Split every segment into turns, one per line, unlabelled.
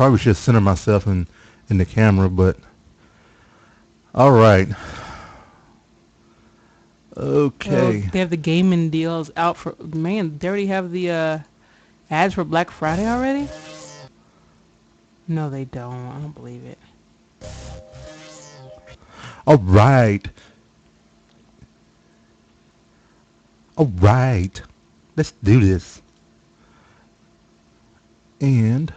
probably should center myself in the camera, but all right. Okay.
They have the gaming deals out for, man, they already have the ads for Black Friday already? No, they don't. I don't believe it.
All right. All right. Let's do this. And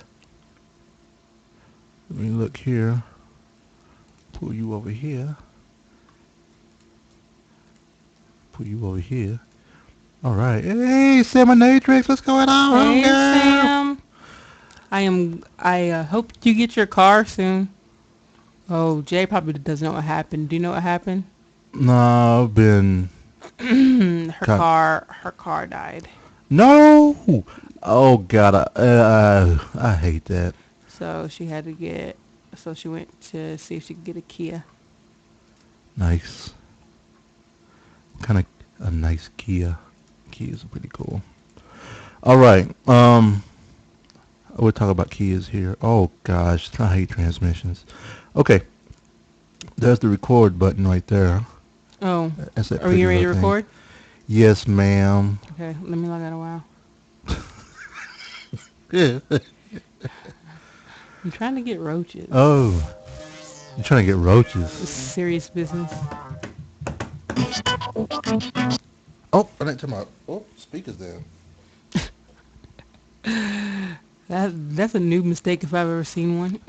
let me look here. Pull you over here. Put you over here. All right. Hey, Seminatrix, what's going on?
Hey,
girl?
Sam. I hope you get your car soon. Oh, Jay probably doesn't know what happened. Do you know what happened?
No, I've been.
Her car died.
No. Oh God, I hate that.
So she had to get. So she went to see if she could get a Kia.
Nice. Kind of a nice Kia. Kias are pretty cool. All right. We'll talk about Kias here. Oh gosh, I hate transmissions. Okay. There's the record button right there.
Oh.
That's
Are you ready to record?
Yes, ma'am.
Okay, let me log out a while. I'm trying to get roaches.
Oh. You're trying to get roaches.
It's serious business.
Oh, I didn't turn my speakers down.
That's a new mistake if I've ever seen one.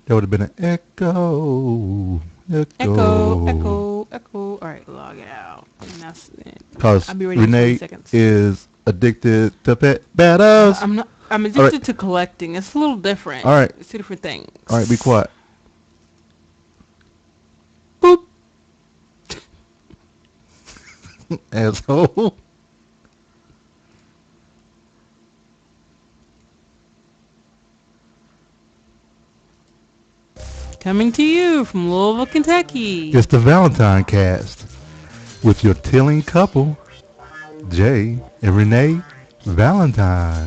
There would have been an echo.
Echo. All right, log out.
Because
I'll be ready in
Renee
20 seconds.
is addicted to pet battles.
I'm not. I'm addicted to collecting. It's a little different.
All right.
It's two different things.
All right, be quiet.
Boop.
Asshole.
Coming to you from Louisville, Kentucky.
It's the ValentineCast with your tilling couple, Jay and Renee Valentine.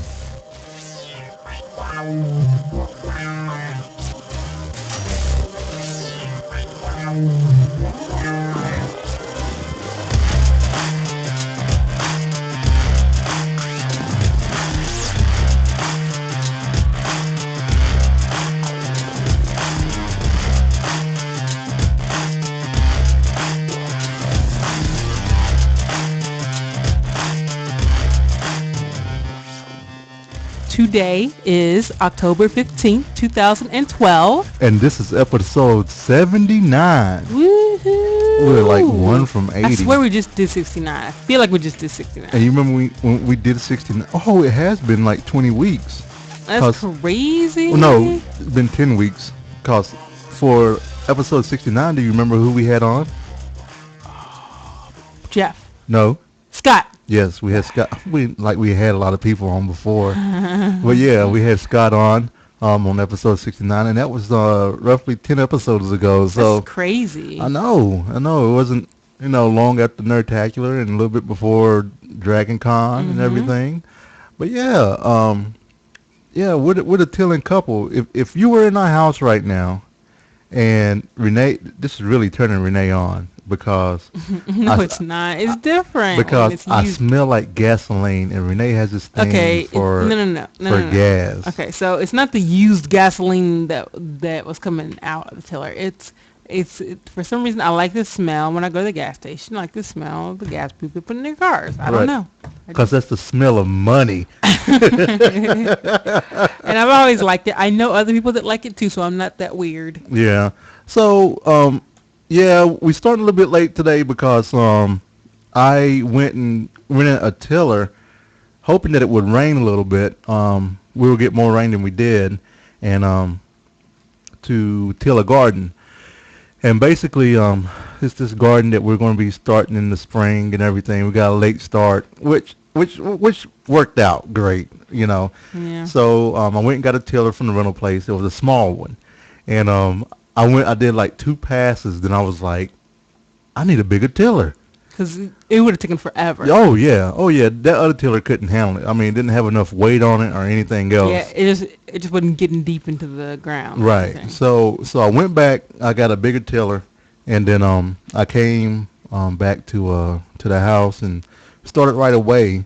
Today is October 15th, 2012.
And this is episode 79.
Woohoo!
We're like one from 80.
I swear we just did 69. I feel like we just did 69.
And you remember when we did 69? Oh, it has been like 20 weeks.
That's crazy.
Well, no, it's been 10 weeks. Because for episode 69, do you remember who we had on?
Jeff.
No.
Scott.
Yes, we had Scott. We had a lot of people on before. But yeah, we had Scott on episode 69, and that was roughly 10 episodes ago. So
that's crazy.
I know. It wasn't, long after Nerdtacular and a little bit before Dragon Con and everything. But yeah, we're the tilling couple. If you were in our house right now, and Renee, this is really turning Renee on because
no, it's not. It's different
because I smell like gasoline, and Renee has this thing for gas.
Okay, so it's not the used gasoline that was coming out of the tiller. It's for some reason I like the smell when I go to the gas station. I like the smell of the gas people put in their cars. I don't know.
Because that's the smell of money.
And I've always liked it. I know other people that like it too, so I'm not that weird.
Yeah. So, we started a little bit late today because I went and rented a tiller, hoping that it would rain a little bit. We would get more rain than we did, and to till a garden. And basically, it's this garden that we're going to be starting in the spring and everything. We got a late start, which worked out great,
Yeah.
So I went and got a tiller from the rental place. It was a small one, and I did like 2 passes. Then I was like, I need a bigger tiller.
because it would have taken forever.
Oh yeah, oh yeah. That other tiller couldn't handle it. I mean, it didn't have enough weight on it or anything
Yeah,
else.
it just wasn't getting deep into the ground or
Right.
anything.
So I went back. I got a bigger tiller, and then I came back to the house and started right away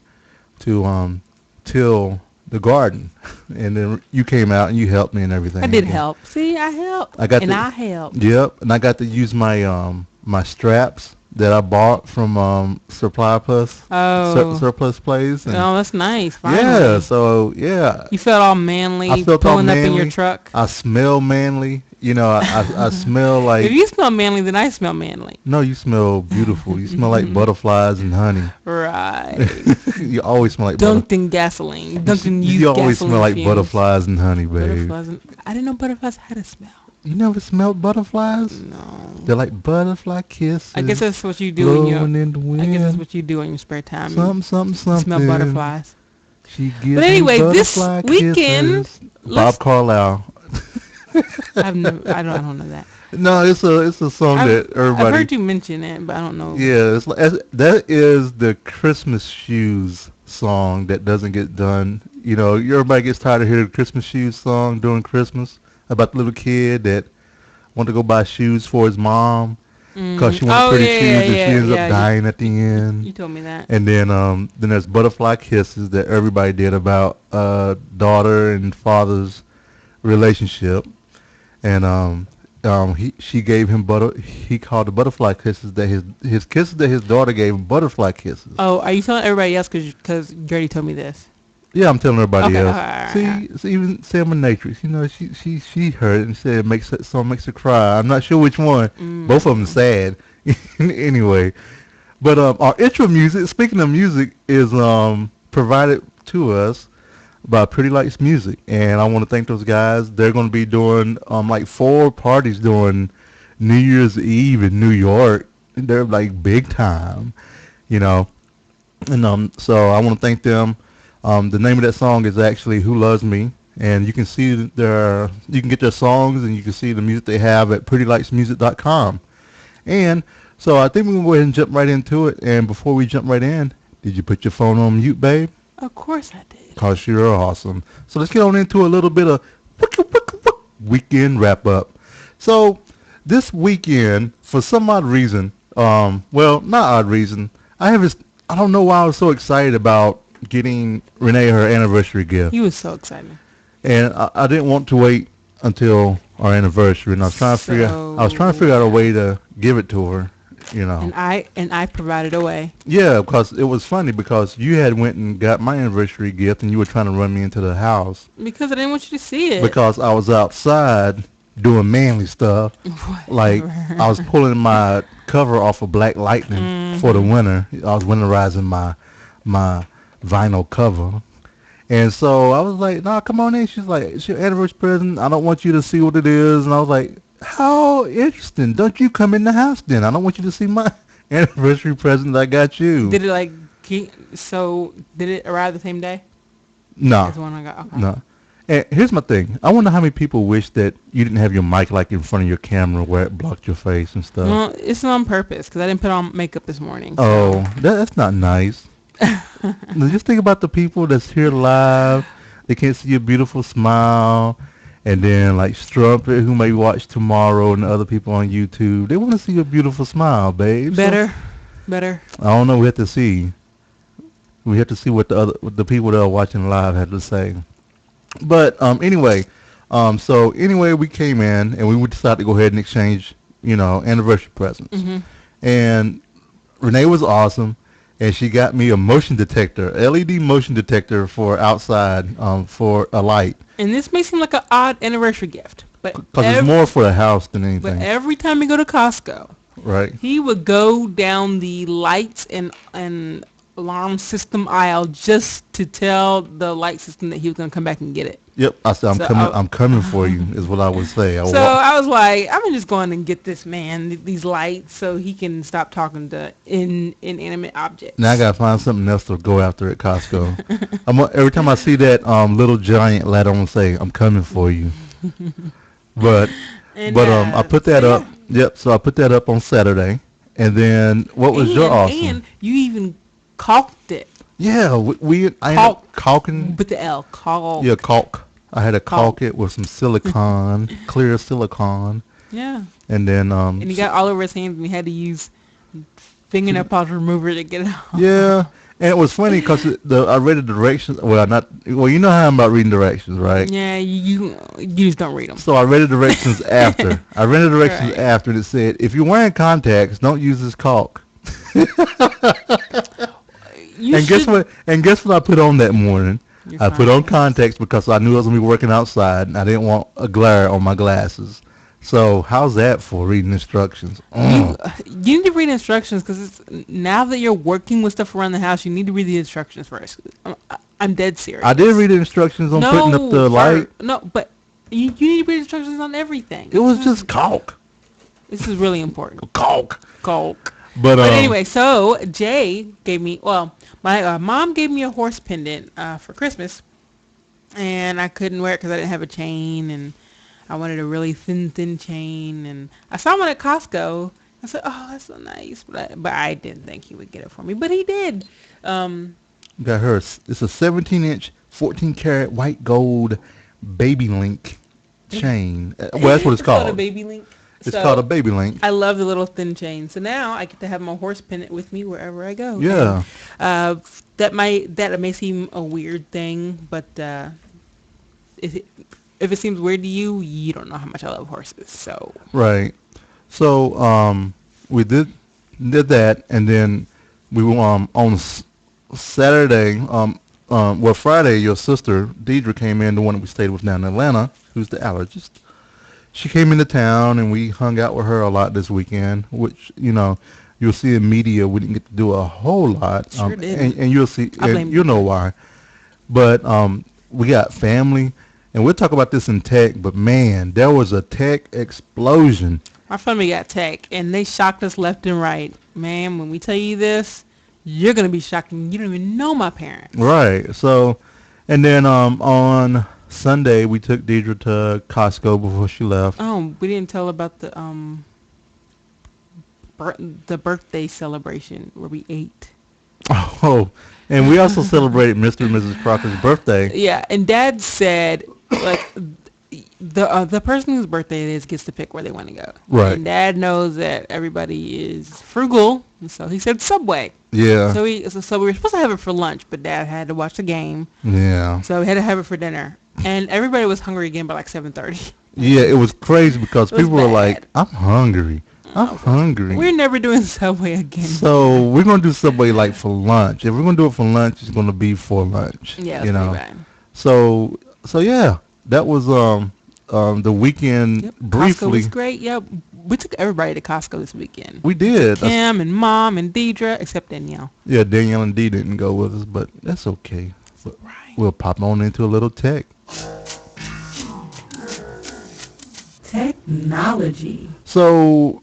to till the garden, and then you came out and you helped me and
I
everything.
did
And
help. See, I helped,
I got
and
the
I helped.
yep, and I got to use my my straps that I bought from Supply Plus
Oh,
Surplus Place, and
oh, that's nice.
yeah,
Finally,
so yeah,
you felt all
I
manly
felt all
pulling up in your
manly.
truck.
I smell manly. You know, I smell
If
like
you smell manly, then I smell manly.
no, you smell beautiful. You smell like butterflies and honey.
Right.
You always smell like
Dunked in gasoline. Dunked in
you
used
always smell
gasoline
like
fumes.
butterflies and honey, babe.
Butterflies. I didn't know butterflies had a smell.
You never smelled butterflies?
No.
They're like butterfly
I guess
kisses
that's what you do in your.
blowing in the
I guess that's
wind.
what you do in your spare time.
Something, something,
You smell
something.
butterflies.
She
But
gives me
anyway, this
butterfly
weekend,
kisses. Bob
let's.
Carlisle.
I've never. I don't know that.
No, it's a song that
I've
everybody.
heard you mention it, but I don't know.
Yeah, that is the Christmas shoes song that doesn't get done. You know, everybody gets tired of hearing the Christmas shoes song during Christmas about the little kid that wanted to go buy shoes for his mom because she wanted
Oh
pretty
yeah,
shoes and she
yeah,
ends up
yeah.
dying at the
You
end.
told me that.
And then there's Butterfly Kisses that everybody did about daughter and father's relationship. And she gave him he called the butterfly kisses that his kisses that his daughter gave him butterfly kisses.
Oh, are you telling everybody else because you already told me this?
Yeah, I'm telling everybody
Okay,
else.
alright.
See, even Selma Natrix, you know, she heard it and said it makes that song makes her cry. I'm not sure which one. Both of them sad. Anyway, but our intro music, speaking of music, is provided to us by Pretty Lights Music, and I want to thank those guys. They're going to be doing like 4 parties during New Year's Eve in New York. They're like big time, you know. And so I want to thank them. The name of that song is actually "Who Loves Me," and you can see you can get their songs and you can see the music they have at prettylightsmusic.com. And so I think we're gonna go ahead and jump right into it. And before we jump right in, did you put your phone on mute, babe?
Of course I did.
Cause you're awesome. So let's get on into a little bit of weekend wrap up. So this weekend, for some odd reason, well, not odd reason, I don't know why I was so excited about getting Renee her anniversary gift,
He was so excited.
and I didn't want to wait until our anniversary, and I was trying to figure out a way to give it to her, you know.
And I provided a way.
Yeah, because it was funny because you had went and got my anniversary gift, and you were trying to run me into the house
Because I didn't want you to see it.
because I was outside doing manly stuff. Like I was pulling my cover off of Black Lightning for the winter. I was winterizing my vinyl cover. And so I was like, "No, come on in." She's like, "It's your anniversary present. I don't want you to see what it is." And I was like, "How interesting. Don't you come in the house then? I don't want you to see my anniversary present I got you."
Did it like so? Did it arrive the same day
No,
as the one I got? Okay.
no. And here's my thing. I wonder how many people wish that you didn't have your mic like in front of your camera where it blocked your face and stuff.
Well, it's on purpose because I didn't put on makeup this morning.
Oh, that's not nice. Now, just think about the people that's here live. They can't see your beautiful smile. And then like Strumpet, who may watch tomorrow, and the other people on YouTube. They want to see your beautiful smile, babe.
Better.
I don't know. We have to see. We have to see what what the people that are watching live had to say. But anyway, so anyway, we came in and we decided to go ahead and exchange, you know, anniversary presents. And Renee was awesome, and she got me a motion detector, LED motion detector for outside, for a light.
And this may seem like an odd anniversary gift, but
Because it's more for the house than
but
anything,
every time we go to Costco,
right?
he would go down the lights and alarm system aisle just to tell the light system that he was going to come back and get it.
Yep, I said
So
I'm coming for you is what I would say.
So I was like, I'm just going and get this man these lights so he can stop talking to inanimate objects.
Now I gotta find something else to go after at Costco. Every time I see that little giant ladder, I'm gonna say I'm coming for you. But
And,
I put that
so
up. Yep. So I put that up on Saturday, And then what was your awesome?
And you even caulked it.
Yeah, I ended
Caulk
up caulking.
with the L. Caulk.
Yeah, caulk. I had to
Caulk.
caulk it with some silicone, clear silicone,
Yeah.
and then
And he got all over his hands, and he had to use fingernail polish remover to get it
yeah.
off.
And it was funny because I read the directions. Well, not well. You know how I'm about reading directions, right?
Yeah, you just don't read them.
So I read the directions after. I read the directions
Right.
after, and it said, if you're wearing contacts, don't use this caulk.
You
And guess
should.
what? And guess what I put on that morning?
Your
I put on
contacts.
contacts because I knew I was gonna be working outside, and I didn't want a glare on my glasses. So how's that for reading instructions?
You need to read instructions because now that you're working with stuff around the house, you need to read the instructions first. I'm dead serious.
I did read the instructions on putting up the light.
No, but you need to read instructions on everything.
It was just caulk,
This is really important.
caulk.
Caulk.
But
But anyway, so Jay gave me, well, my mom gave me a horse pendant for Christmas, and I couldn't wear it because I didn't have a chain, and I wanted a really thin chain, and I saw one at Costco. I said, oh, that's so nice, but I didn't think he would get it for me, but he did.
got her. It's a 17-inch, 14-karat white gold baby link chain. Well, that's what it's
called a
called.
baby link.
It's
So,
called a baby link.
I love the little thin chain. So now I get to have my horse pendant with me wherever I go.
Yeah.
And, that may seem a weird thing, but if it seems weird to you, you don't know how much I love horses. So
Right. So we did that, and then we were on Saturday. Well, Friday, your sister Deidre came in, the one that we stayed with down in Atlanta, who's the allergist. She came into town, and we hung out with her a lot this weekend, which, you'll see in media we didn't get to do a whole lot.
Sure did.
And you'll see,
I blame
and you'll know why. But we got family, and we'll talk about this in tech, but man, there was a tech explosion.
my family got tech, and they shocked us left and right. Man, when we tell you this, you're gonna be shocked, and you don't even know my parents.
Right. So, and then on Sunday we took Deidre to Costco before she left.
Oh, we didn't tell about the birthday celebration where we ate.
Oh, and we also celebrated Mr. and Mrs. Crocker's birthday.
Yeah, and Dad said, like, the person whose birthday it is gets to pick where they want to go.
Right.
And Dad knows that everybody is frugal, and so he said Subway.
Yeah.
So we were supposed to have it for lunch, but Dad had to watch the game,
Yeah.
so we had to have it for dinner. And everybody was hungry again by like 7:30.
Yeah, it was crazy because
It was
people were like,
bad.
I'm hungry. I'm hungry.
We're never doing Subway again.
So we're going to do Subway like for lunch. If we're going to do it for lunch, it's going to be for lunch.
Yeah,
you
that's
know.
pretty bad.
So yeah, that was the weekend
Yep. Costco
briefly.
was great. Yeah, we took everybody to Costco this weekend.
We did.
Kim and Mom and Deidre, except Danielle.
Yeah, Danielle and Dee didn't go with us, but that's okay. But
Right.
we'll pop on into a little tech.
Technology.
So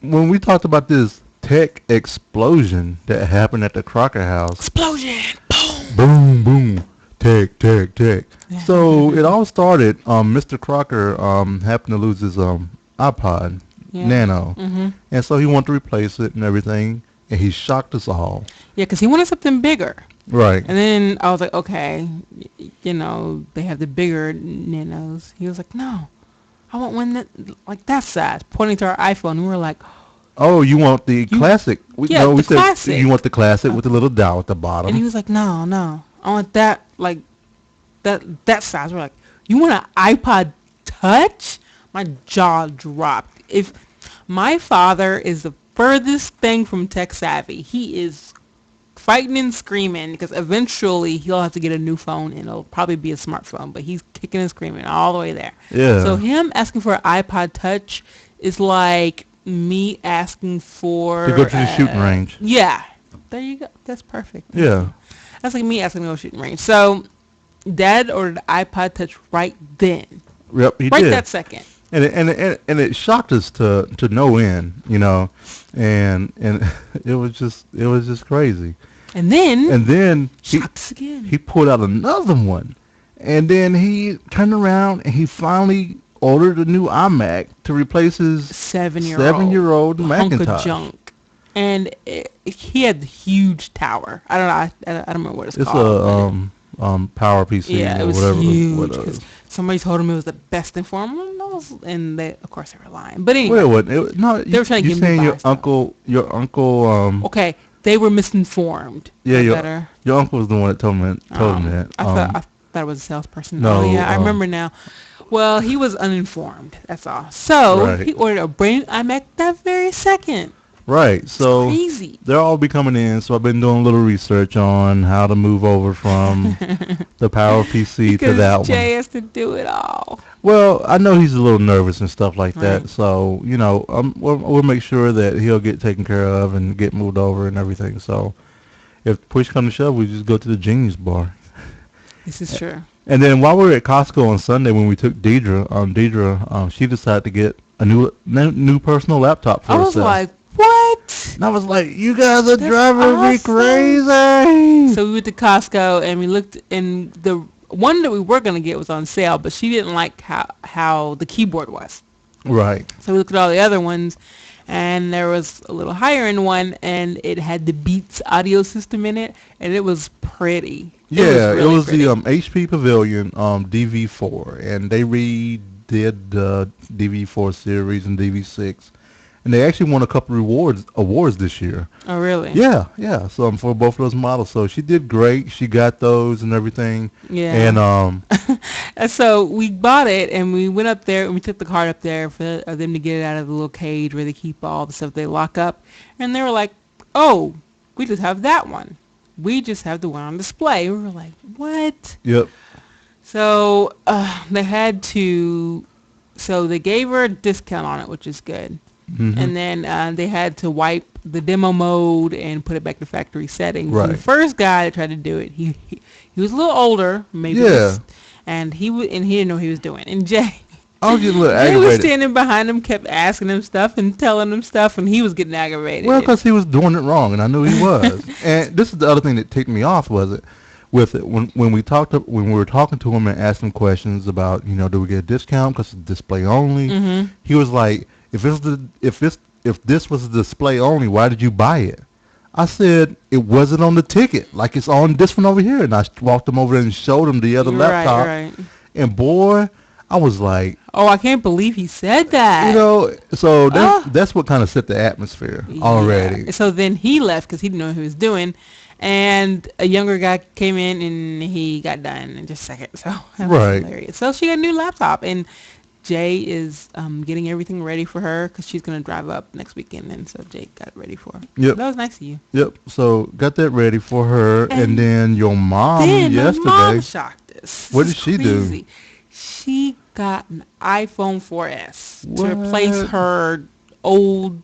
when we talked about this tech explosion that happened at the Crocker House,
Explosion. Boom.
boom, boom, tech. So it all started. Mr. Crocker happened to lose his iPod
Yeah.
Nano,
Mm-hmm.
and so he wanted to replace it and everything, and he shocked us all.
Yeah, because he wanted something bigger.
Right.
And then I was like, okay, they have the bigger nanos. He was like, no, I want one that like that size, pointing to our iPhone. And we were like,
Oh, you want the classic?
Yeah,
we
the
said
classic.
you want the classic with the little dial at the bottom.
and he was like, no, I want that, like, that size. We're like, you want an iPod Touch? My jaw dropped. If my father is the furthest thing from tech savvy, he is fighting and screaming because eventually he'll have to get a new phone and it'll probably be a smartphone, but he's kicking and screaming all the way there.
Yeah.
So him asking for an iPod Touch is like me asking for
To go to the shooting range.
Yeah. There you go. That's perfect.
Yeah.
That's like me asking to go shooting range. So Dad ordered the iPod Touch right then.
Yep, he
Right
did.
that second.
And it shocked us to no end, and it was just crazy.
And then
And then
shocked us again.
he pulled out another one, and then he turned around and he finally ordered a new iMac to replace his
7-year-old.
seven-year-old
hunk of
Macintosh.
junk. and he had the huge tower. I don't know. I don't remember what it's
It's
called, but
a power PC
yeah, it
or
was
whatever. What
huge because somebody told him it was the best informer, and they, of course, they were lying. But
Well,
anyway,
no,
they were trying to
you
get me to
saying
buy stuff.
your uncle,
Okay, they were misinformed. Is
yeah,
that better?
your uncle was the one that told me that.
I thought it was a salesperson. Oh
No,
yeah, I remember now. Well, he was uninformed. That's all. So
right,
he ordered a brand new iMac that very second.
right.
It's
So
crazy.
they'll all be coming in. So I've been doing a little research on how to move over from the Power PC to
Because
that one.
Jay has to do it all.
Well, I know he's a little nervous and stuff like
Right.
that. So we'll make sure that he'll get taken care of and get moved over and everything. So if push comes to shove, we just go to the Genius Bar.
This is true.
And then while we were at Costco on Sunday when we took she decided to get a new personal laptop for
I was
herself.
like, what?
And I was like, you guys are
That's
driving me
awesome.
crazy.
So we went to Costco and we looked, and the one that we were going to get was on sale, but she didn't like how the keyboard was.
Right.
So we looked at all the other ones, and there was a little higher end one, and it had the Beats audio system in it, and it was pretty.
Yeah, it
really
was
pretty.
the HP Pavilion DV4, and they redid the DV4 series and DV6, and they actually won a couple awards this year.
Oh, really?
Yeah, yeah. So for both of those models, so she did great. She got those and everything,
Yeah.
and
And so we bought it, and we went up there, and we took the card up there for them to get it out of the little cage where they keep all the stuff they lock up. And they were like, oh, we just have that one. We just have the one on display. We were like, what?
yep,
So they had to, so they gave her a discount on it, which is good. And then they had to wipe the demo mode and put it back to factory settings. And the
Right.
first guy that tried to do it, he was a little older, maybe,
Yeah.
and he didn't know what he was doing. And Jay,
I was getting a little
Jay was
aggravated.
standing behind him, kept asking him stuff and telling him stuff, and he was getting aggravated.
Well, because he was doing it wrong, and I knew he was. And this is the other thing that ticked me off was it with it when we were talking to him and asked him questions about do we get a discount because it's display only. He was like, if this was a display only, why did you buy it? I said it wasn't on the ticket, like it's on this one over here, and I walked him over and showed him the other laptop,
Right.
and boy, I was like,
Oh, I can't believe he said that.
so that's what kind of set the atmosphere already.
Yeah. So then he left because he didn't know what he was doing. And a younger guy came in and he got done in just a second. So that was
Right.
hilarious. So she got a new laptop. And Jay is getting everything ready for her because she's going to drive up next weekend. And so Jay got it ready for her.
Yep.
That was nice of you.
Yep. So got that ready for her, and
And
then your mom
Then my
yesterday.
mom shocked us.
What
This
did
is
she do?
crazy. She got an iPhone 4S to
What?
replace her old.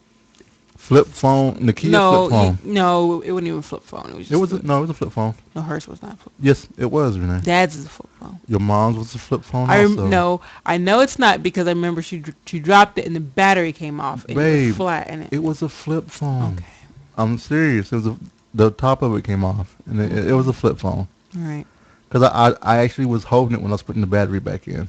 Flip phone, Nokia
No,
flip phone.
no, it wasn't even a flip phone. It was just
It was a flip phone.
no, hers was not a flip.
Yes, it was, Renee.
Dad's is a flip phone.
Your mom's was a flip phone also.
No, I know it's not because I remember she dropped it and the battery came off and it
Babe,
was flat in it.
It was a flip phone.
Okay,
I'm serious. It was the top of it came off, and it was a flip phone.
all right.
Because I actually was holding it when I was putting the battery back in.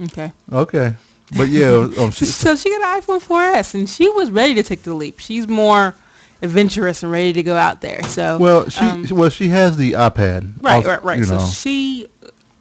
Okay.
Okay. But yeah,
So she got an iPhone 4S and she was ready to take the leap. She's more adventurous and ready to go out there. So
she has the iPad.
right.
You
So
know.
she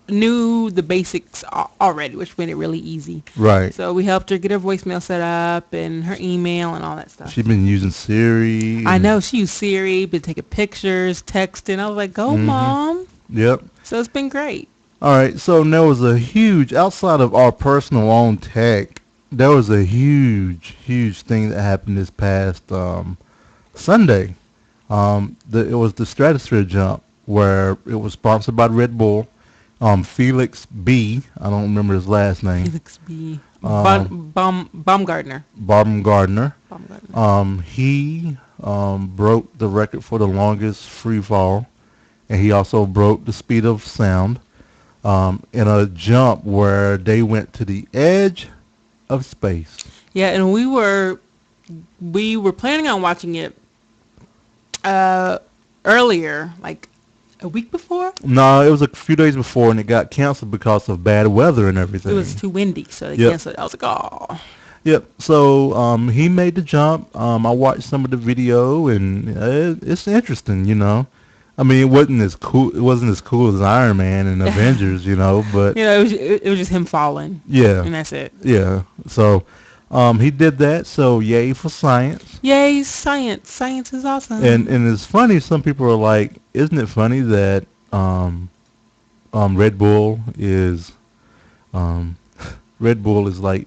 knew the basics already, which made it really easy.
Right.
So we helped her get her voicemail set up and her email and all that stuff.
She's been using Siri.
I know she used Siri, been taking pictures, texting. I was like, "Go, mom!"
Yep.
So it's been great.
All right. So there was a huge, outside of our personal own tech, there was a huge thing that happened this past Sunday. It was the Stratosphere Jump, where it was sponsored by Red Bull. Felix B. I don't remember his last name.
Felix B. Baumgartner.
Baumgartner.
Baumgartner.
He broke the record for the longest free fall, and he also broke the speed of sound in a jump where they went to the edge of space.
Yeah, and we were planning on watching it earlier, like a week before.
No, it was a few days before, and it got canceled because of bad weather and everything.
It was too windy, so they
Yep.
canceled it. I was like, oh.
Yep. So he made the jump. I watched some of the video, and it's interesting. I mean, it wasn't as cool. It wasn't as cool as Iron Man and Avengers. But
It was just him falling,
yeah,
and that's it.
yeah. So he did that. So yay for science.
Yay, science! Science is
And
awesome.
and it's funny. Some people are like, "Isn't it funny that Red Bull is um, Red Bull is like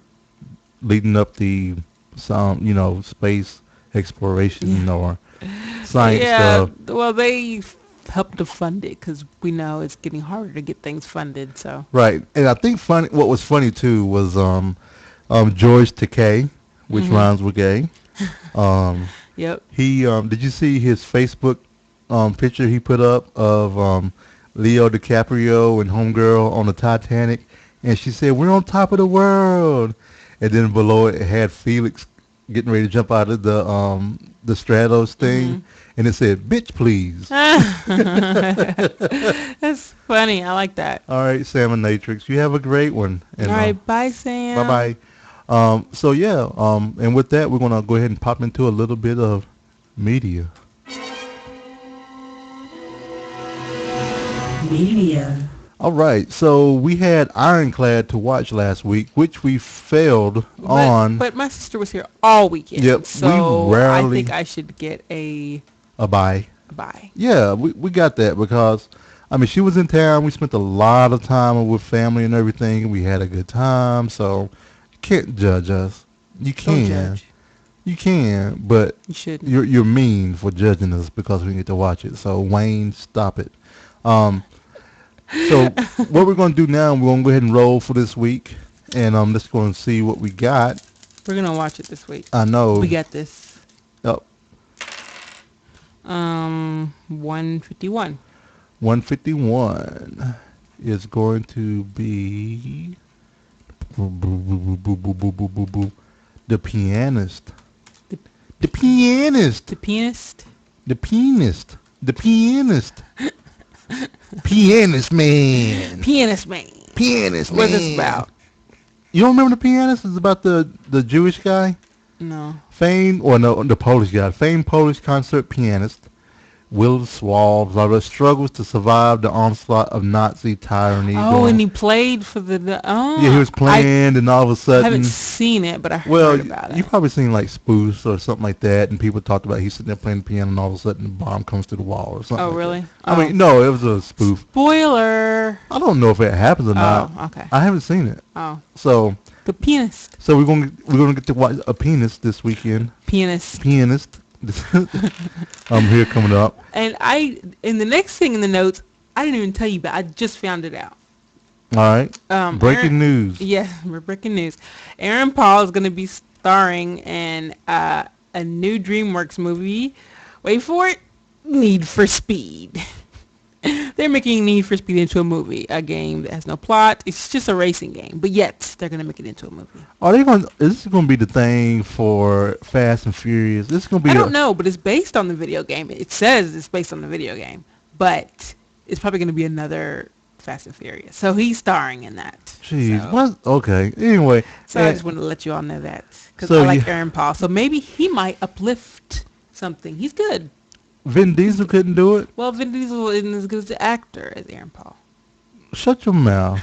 leading up the space
Yeah,
exploration or science
yeah.
stuff."
Well, they helped to fund it because we know it's getting harder to get things funded. So.
Right. And I think funny. What was funny too was George Takei, which
Mhm.
rhymes with gay. Um,
Yep.
he did you see his Facebook picture he put up of Leo DiCaprio and Homegirl on the Titanic, and she said, "We're on top of the world," and then below it had Felix getting ready to jump out of the Stratos thing,
Mhm.
and it said, "Bitch, please."
That's funny. I like that.
All right, Salmonatrix, you have a great one,
All
and
right. Bye,
bye
Sam.
bye. So yeah, and with that, we're gonna go ahead and pop into a little bit of media.
Media.
All right, so we had Ironclad to watch last week, which we failed
But
on.
but my sister was here all weekend,
Yep, we
so I think
rarely
I should get
a buy.
a buy.
Yeah, we got that because, I mean, she was in town. We spent a lot of time with family and everything. We had a good time, so you can't judge us. You
Don't
can.
judge.
You can, but
You shouldn't.
you're mean for judging us because we get to watch it. So Wayne, stop it. Um, so what we're gonna do now, we're gonna go ahead and roll for this week, and let's go and see what we got.
We're gonna watch it this week.
I
We
know.
got this.
Oh,
151.
151 is going to be the pianist.
The
The pianist.
the pianist.
The pianist. The pianist. Pianist man.
Pianist man.
Pianist
What's this
man.
about?
You don't remember the pianist? It's about the Jewish guy,
No.
famed or no, the Polish guy, famed Polish concert pianist. Will Swabs are the struggles to survive the onslaught of Nazi tyranny.
Oh, and
During
he played for
yeah, he was
I
playing, and all of a
haven't
sudden,
seen it, but I
well,
heard about
you
it.
probably seen like spoofs or something like that, and people talked about he's sitting there playing the piano, and all of a sudden the bomb comes through the wall or something
Oh,
like that.
really?
I
Oh.
mean, no, it was a spoof.
Spoiler.
I don't know if it happens or not.
Oh, okay.
I haven't seen it,
Oh,
so
the pianist.
we're gonna get to watch a pianist this weekend.
Pianist.
Pianist. Here coming up.
And in the next thing in the notes, I didn't even tell you, but I just found it out.
All right. Breaking
Aaron,
news.
yeah, we're breaking news. Aaron Paul is going to be starring in a new DreamWorks movie. Wait for it. Need for Speed. They're making Need for Speed into a movie, a game that has no plot. It's just a racing game, but yet they're gonna make it into a movie.
Are they going? Is this going to be the thing for Fast and Furious? This is going to
I
be
don't
a.
know, but it's based on the video game. It says it's based on the video game, but it's probably gonna be another Fast and Furious. So he's starring in that.
Jeez.
So,
What? Okay. Anyway.
so I
and-
just wanted to let you all know that because
So
I like
you-
Aaron Paul. So maybe he might uplift something. He's good.
Vin Diesel couldn't do it.
Well, Vin Diesel isn't as good as the actor as Aaron Paul.
Shut your mouth.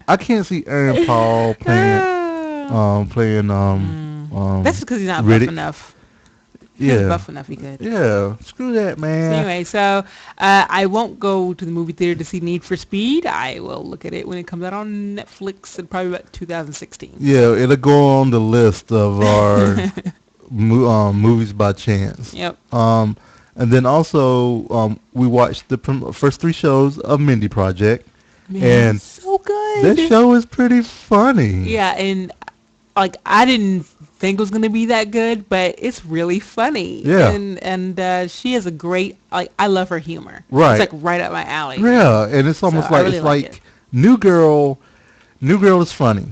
I can't see Aaron Paul playing. Playing.
That's because he's not
Riddick.
buff enough. If he was
Yeah.
buff enough, he could.
Yeah. Screw that,
So
man.
anyway, so I won't go to the movie theater to see Need for Speed. I will look at it when it comes out on Netflix in probably about 2016.
Yeah, it'll go on the list of our movies by chance.
Yep.
And then also we watched the first three shows of Mindy Project,
Man,
and
so good.
this show is pretty funny.
Yeah, and like I didn't think it was gonna be that good, but it's really funny.
Yeah.
And she has a great I love her humor.
Right.
It's like right up my alley.
Yeah, and it's almost
So I
like
really
it's
like
like
it.
New Girl. New Girl is funny,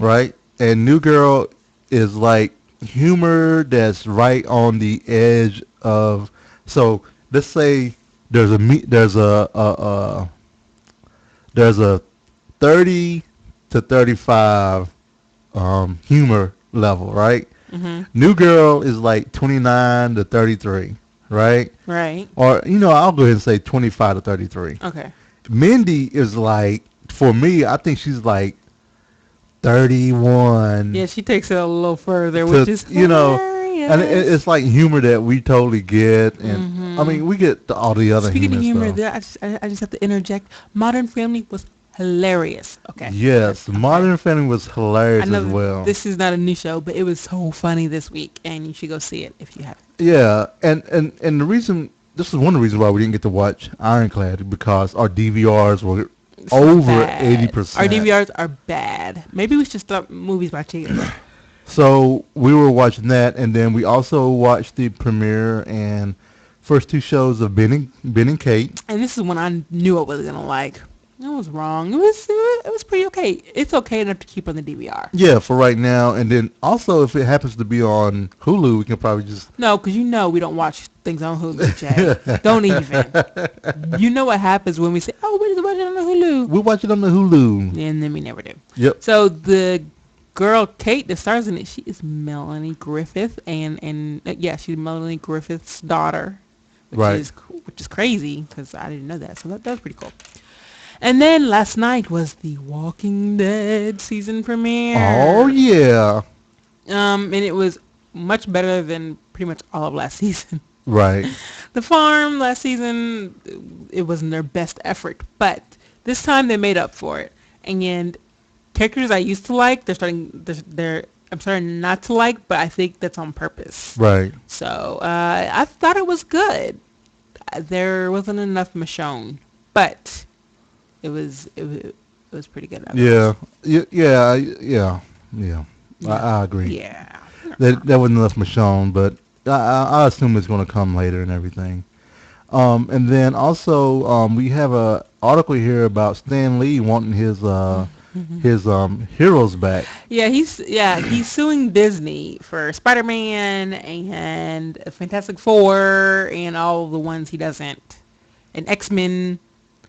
right? And New Girl is like humor that's right on the edge of. So let's say there's a 30 to 35 humor level, right?
Mhm.
New girl is like 29 to 33, right?
Right.
Or I'll go ahead and say 25 to 33.
Okay.
Mindy is like, for me, I think she's like 31
Yeah, she takes it a little further, which
to
is
and it's
hilarious.
like humor that we totally get, and I
Mhm.
mean we get all the other
Speaking of
humor
humor,
stuff.
there I just have to interject. Modern Family was hilarious. Okay.
Yes,
Okay.
Modern Family was
I
hilarious as
know
well.
this is not a new show, but it was so funny this week, and you should go see it if you haven't.
Yeah, and the reason this is one of the reasons why we didn't get to watch Ironclad because our DVRs were
So
over eighty
bad. Our
percent.
DVRs are bad. Maybe we should stop movies by tiers.
So we were watching that, and then we also watched the premiere and first two shows of Ben and Kate.
And this is when I knew I was gonna like. I was wrong. It was pretty okay. It's okay enough to keep on the DVR.
Yeah, for right now, and then also if it happens to be on Hulu, we can probably just
No, because you know we don't watch things on Hulu, Jay. Don't even. You know what happens when we say, "Oh, we're just watching on the Hulu,"
we'll watch it on the Hulu.
and then we never do.
Yep.
So the girl Kate that stars in it, she is Melanie Griffith, and yeah, she's Melanie Griffith's daughter, which
Right.
is crazy because I didn't know that. So that was pretty cool. And then last night was the Walking Dead season
Oh
premiere.
yeah.
And it was much better than pretty much all of last season.
Right.
The Farm last season, it wasn't their best effort, but this time they made up for it. And characters I used to like, I'm starting not to like, but I think that's on purpose.
Right.
So I thought it was good. There wasn't enough Michonne, but it was pretty good.
Yeah. Yeah. I agree.
Yeah.
That wasn't enough Michonne, but I assume it's going to come later and everything. And then also we have a article here about Stan Lee wanting his heroes back.
He's suing Disney for Spider-Man and Fantastic Four and all the ones he doesn't, and X-Men,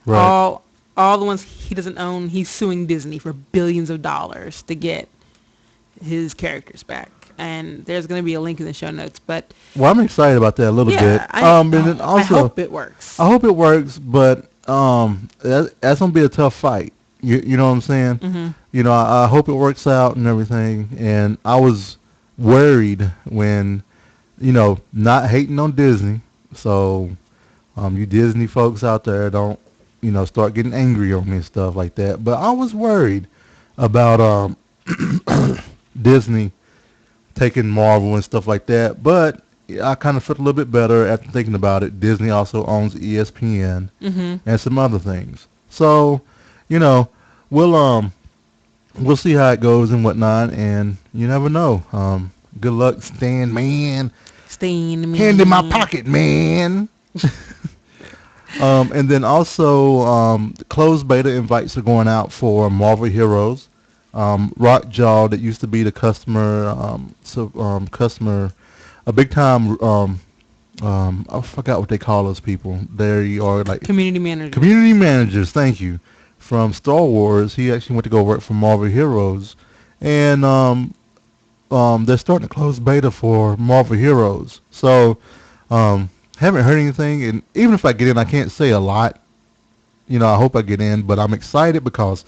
Right.
all the ones he doesn't own. He's suing Disney for billions of dollars to get his characters back. And there's going to be a link in the show notes, but
Well, I'm excited about that a little bit.
yeah,
And then
I
also
hope it works.
I hope it works, but that's gonna be a tough fight. You know what I'm saying?
Hmm.
I hope it works out and everything. And I was worried when, not hating on Disney. So, you Disney folks out there don't, start getting angry on me and stuff like that. But I was worried about Disney taking Marvel and stuff like that. But I kind of felt a little bit better after thinking about it. Disney also owns ESPN
Hmm.
and some other things. So, you know, we'll see how it goes and whatnot, and you never know. Good luck, Stan, man.
Stay in the
Hand in my pocket, man. And then also, the closed beta invites are going out for Marvel Heroes. Rockjaw, that used to be the customer, a big time. I forgot what they call those people. They are like
Community manager.
community managers. Thank you. From Star Wars, he actually went to go work for Marvel Heroes, and they're starting to close beta for Marvel Heroes. So, haven't heard anything, and even if I get in, I can't say a lot. I hope I get in, but I'm excited because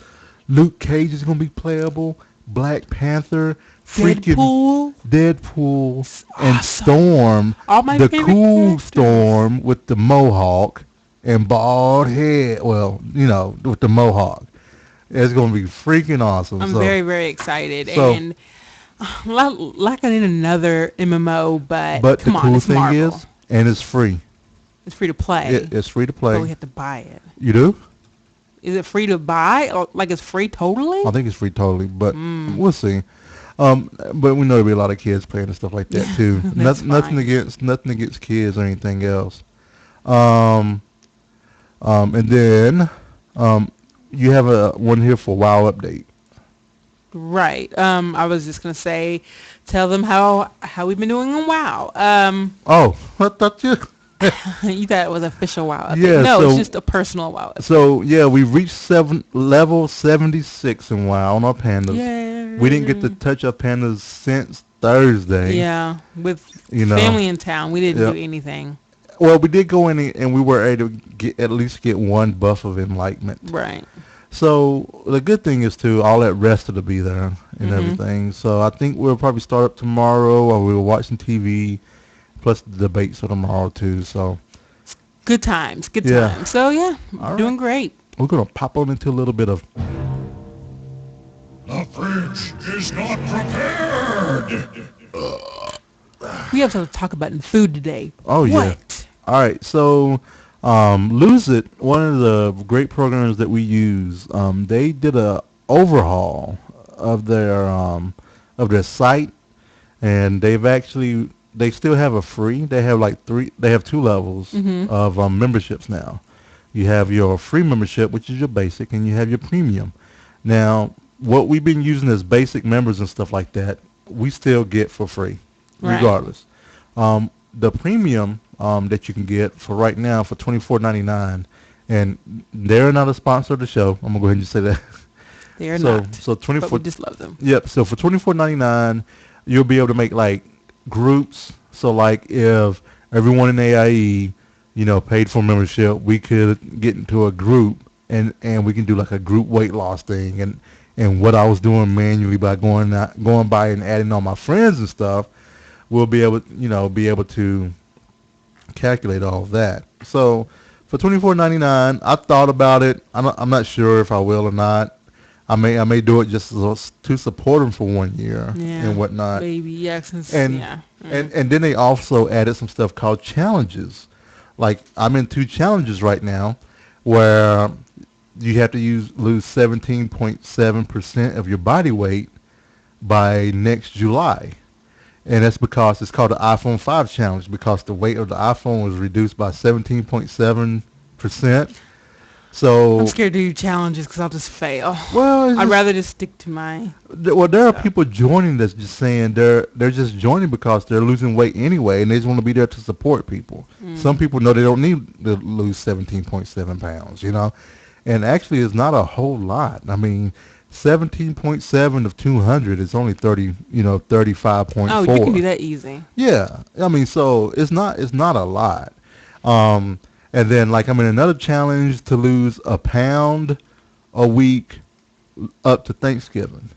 Luke Cage is going to be playable, Black Panther, freaking Deadpool, and
awesome.
Storm,
All my
the
favorite
cool
characters.
Storm with the mohawk and bald head. Well, with the mohawk. It's going to be freaking awesome.
I'm
So,
very, very excited.
so-
And like I need another MMO, but
but the
come on,
cool
it's
thing
Marvel.
is, and it's free.
It's free to play,
It's free to
but we
play.
have to buy it.
You do?
Is it free to buy? Or, like it's free totally?
I think it's free totally, but we'll see. But we know there'll be a lot of kids playing and stuff like that too.
That's
Nothing
fine.
against kids or anything else. And then you have a one here for WoW update.
Right. I was just gonna say, tell them how we've been doing on WoW.
Oh, I thought you.
You thought it was official WoW update.
Yeah,
No,
so-
it's just a personal WoW update.
So yeah, we reached level 76 in WoW on our pandas.
Yay.
we didn't get to touch our pandas since Thursday.
Yeah, with
You know,
family in town, we didn't do
yep.
anything.
Well, we did go in and we were able to get at least get one buff of enlightenment.
Right.
So the good thing is too, all that rest will be there and
Mhm.
everything. So I think we'll probably start up tomorrow, or we'll watch some TV, plus the debates for tomorrow too. So
Good times. Good
yeah,
times. So yeah,
all right.
doing great.
We're gonna pop on into a little bit of.
The fridge is not prepared!
We have to talk about food today.
Oh yeah.
What?
All right. So Lose It, one of the great programs that we use, they did a overhaul of their site, and they still have a free. They have like three. They have two levels
Mhm.
of memberships now. You have your free membership, which is your basic, and you have your premium. Now, what we've been using as basic members and stuff like that, we still get for free,
Right.
regardless. The premium that you can get for right now for $24.99, and they're not a sponsor of the show. I'm gonna go ahead and just say that.
They are
So
not.
so
But we
24.
just love them.
Yep. So for $24.99, you'll be able to make like groups. So like if everyone in AIE, paid for membership, we could get into a group and we can do like a group weight loss thing. And what I was doing manually by going by and adding all my friends and stuff, we'll be able to calculate all of that. So for $24.99, I thought about it. I'm not sure if I will or not. I may do it just to support them for 1 year
Yeah.
and whatnot.
Baby, yeah, since,
And
yeah.
and then they also added some stuff called challenges. Like I'm in two challenges right now, where you have to lose 17.7% of your body weight by next July. And that's because it's called the iPhone 5 challenge, because the weight of the iPhone was reduced by 17.7%.
I'm
So,
scared to do challenges because I'll just fail.
well,
I'd rather just stick to my
there are
stuff.
people joining that's just saying they're just joining because they're losing weight anyway, and they just want to be there to support people. Some people know they don't need to lose 17.7 pounds, and actually it's not a whole lot. I mean, 17.7 of 200 is only 35.4.
Oh, you can do that easy.
Yeah, I mean, so it's not a lot. And then like I'm in another challenge to lose a pound a week up to Thanksgiving,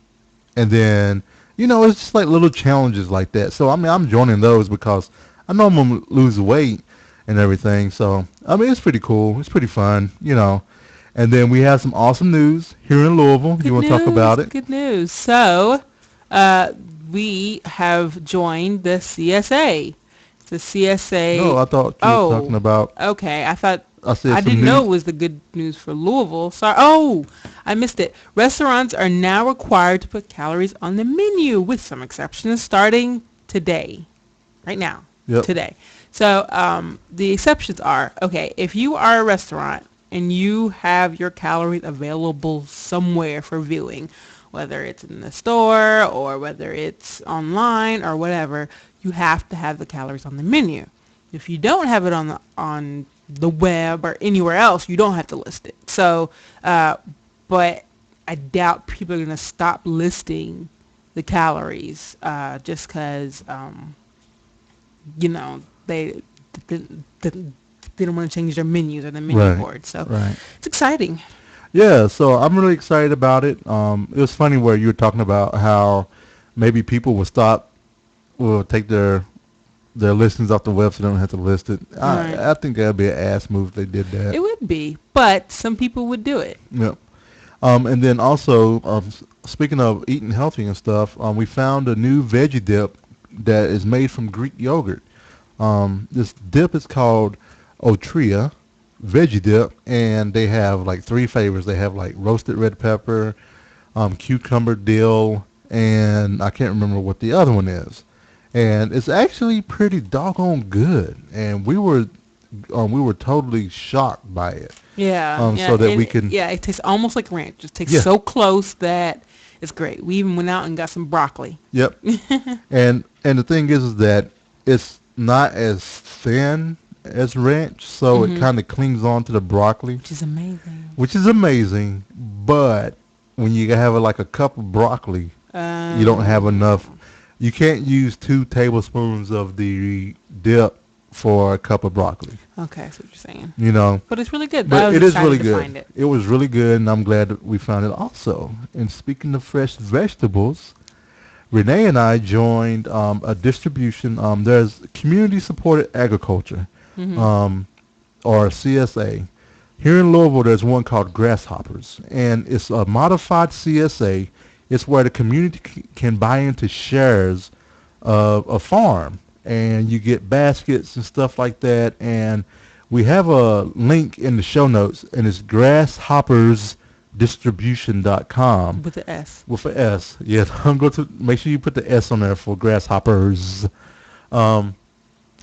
and then it's just like little challenges like that. So I mean, I'm joining those because I know I'm gonna lose weight and everything. So I mean, it's pretty cool. It's pretty fun. And then we have some awesome news here in Louisville.
Good
You want to talk
news.
about it?
Good news. So, uh, we have joined the CSA. The
No,
CSA.
I thought you were talking
Oh,
about.
okay. I thought
I
I
said some
didn't know
news.
it was the good news for Louisville. Sorry. Oh, I missed it. Restaurants are now required to put calories on the menu, with some exceptions, starting today, right now,
Yep.
today. So the exceptions are, okay, if you are a restaurant and you have your calories available somewhere for viewing, whether it's in the store or whether it's online or whatever, you have to have the calories on the menu. If you don't have it on the web or anywhere else, you don't have to list it. So, but I doubt people are going to stop listing the calories just because, you know, they, they don't want to change their menus or the menu
Right.
board. So
Right.
it's exciting.
Yeah, so I'm really excited about it. It was funny where you were talking about how maybe people will take their listings off the web so they don't have to list it.
Right.
I think that'd be an ass move if they did that.
It would be, but some people would do it.
Yep. And then also, speaking of eating healthy and stuff, we found a new veggie dip that is made from Greek yogurt. This dip is called Otria veggie dip, and they have like three flavors. They have like roasted red pepper, cucumber, dill, and I can't remember what the other one is. And it's actually pretty doggone good. And we were totally shocked by it.
Yeah, yeah,
So that
and
we can.
yeah, it tastes almost like ranch. It tastes
Yeah.
so close that it's great. We even went out and got some broccoli.
Yep. And the thing is that it's not as thin as ranch, so it kind of clings on to the broccoli,
Which is amazing.
which is amazing. But when you have like a cup of broccoli, You don't have enough.
Um,
You can't use 2 tablespoons of the dip for a cup of broccoli.
okay, that's what you're saying.
You know,
But it's really good. I
but
was
it is really
excited to
good.
find it.
It was really good, and I'm glad that we found it also. And speaking of fresh vegetables, Renee and I joined a distribution. There's community supported agriculture,
Hmm.
um, or CSA. Here in Louisville, there's one called Grasshoppers, and it's a modified CSA. It's where the community can buy into shares of a farm, and you get baskets and stuff like that. And we have a link in the show notes, and it's grasshoppersdistribution.com
With the S.
with an S. Yeah, I'm going to make sure you put the S on there for grasshoppers. Um,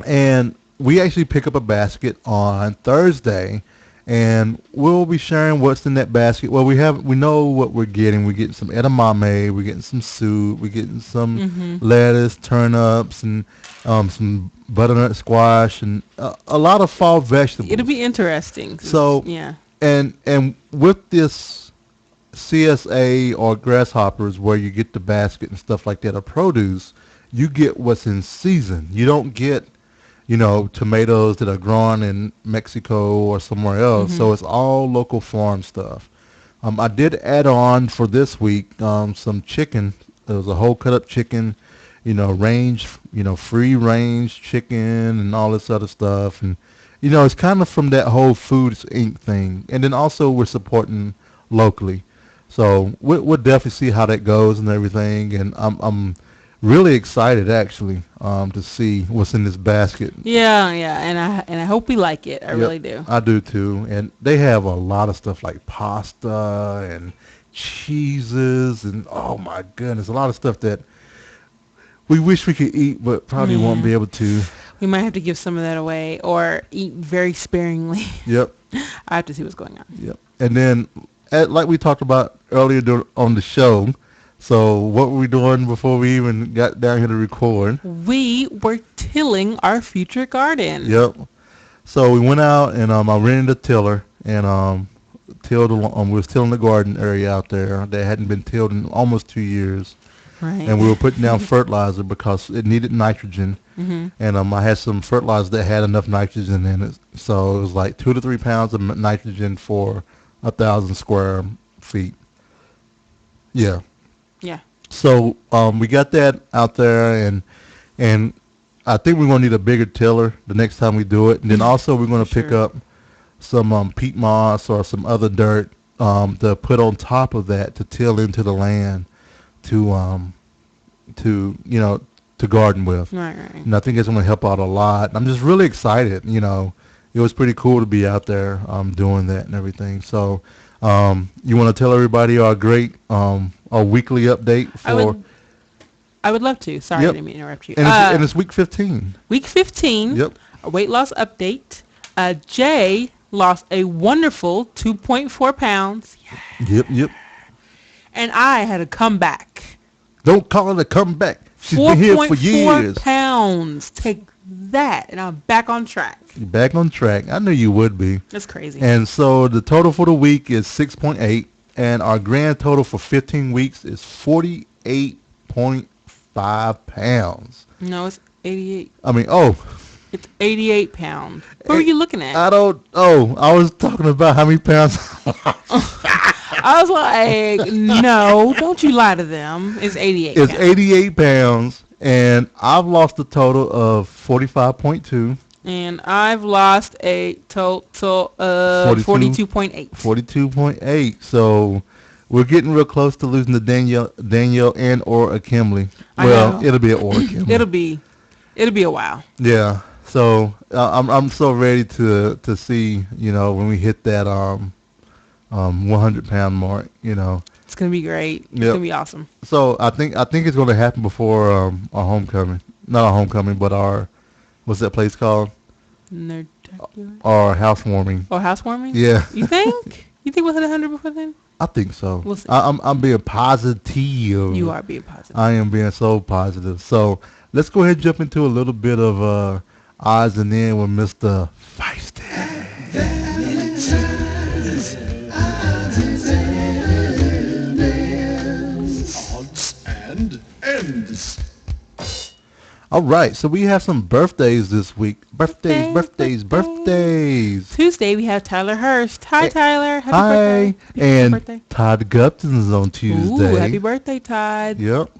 and we actually pick up a basket on Thursday, and we'll be sharing what's in that basket. Well, we know what we're getting. We're getting some edamame, we're getting some soup, we're getting some
Hmm.
lettuce, turnips, and some butternut squash, and a lot of fall
It'll
vegetables.
be interesting.
So,
Yeah.
and with this CSA or grasshoppers, where you get the basket and stuff like that of produce, you get what's in season. You don't get tomatoes that are grown in Mexico or somewhere else.
Hmm.
So it's all local farm stuff. I did add on for this week some chicken. There was a whole cut up chicken, free range chicken and all this other stuff. And, it's kind of from that whole Foods Inc. thing. And then also we're supporting locally. So we'll definitely see how that goes and everything. And I'm really excited actually to see what's in this basket.
Yeah, yeah, and I hope we like it. I
Yep,
really do.
I do too. And they have a lot of stuff like pasta and cheeses and oh my goodness, a lot of stuff that we wish we could eat but probably won't
Yeah,
be able to.
we might have to give some of that away or eat very sparingly.
Yep,
I have to see what's going on.
yep. And then, like we talked about earlier on the show, so what were we doing before we even got down here to record?
We were tilling our future garden.
Yep. So we went out and I rented a tiller and we was tilling the garden area out there that hadn't been tilled in almost 2 years, and we
Right.
were putting down fertilizer because it needed nitrogen,
Hmm.
and I had some fertilizer that had enough nitrogen in it, so it was like 2 to 3 pounds of nitrogen for 1,000 square feet. Yeah.
Yeah.
So we got that out there, and I think we're gonna need a bigger tiller the next time we do it, and then also we're gonna
For
pick
sure.
up some peat moss or some other dirt to put on top of that to till into the land to to you know to garden with.
Right, right.
And I think it's going to help out a lot. I'm just really excited. It was pretty cool to be out there doing that and everything. So you want to tell everybody our weekly update
I
for
would I would love to. Sorry, I
yep,
didn't mean to interrupt you.
and it's week 15.
Week 15,
Yep,
a weight loss update. Jay lost a wonderful 2.4 pounds,
yep.
and I had a comeback.
Don't call it a comeback. She's been here for
4.4
years.
pounds. Take that, and I'm back on track.
You're back on track. I knew you would be.
That's crazy.
And so the total for the week is 6.8, and our grand total for 15 weeks is 48.5 pounds.
No, it's 88.
I mean,
It's 88 pounds. What were you looking at?
I don't. Oh, I was talking about how many pounds.
I was like, no, don't you lie to them. It's 88
It's
pounds.
88 pounds, and I've lost a total of 45.2.
And I've lost a total of
42.
42.8.
42.8. So we're getting real close to losing to Danielle and or a Kimberly.
I
Well,
know.
it'll be an or Kimberly.
It'll be a while.
Yeah. So I'm so ready to see when we hit that 100-pound mark.
It's gonna be great. It's
Yep.
gonna be awesome.
So I think it's going to happen before our homecoming. Not our homecoming, but our what's that place called?
Nerdacular?
Our housewarming.
Or housewarming?
Yeah.
You think? You think we'll hit 100 before then?
I think so.
We'll see.
I'm being positive.
You are being positive.
I am being so positive. So let's go ahead and jump into a little bit of odds and then with Mr. Feisty.
Odds
All right, so we have some birthdays this week. Birthdays, birthdays, birthdays.
Tuesday we have Tyler Hurst. Hi,
Eh,
Tyler. Happy
Hi,
birthday. Happy
and
birthday.
Todd Gupton's on
Ooh, happy
Tuesday.
birthday, Todd.
Yep.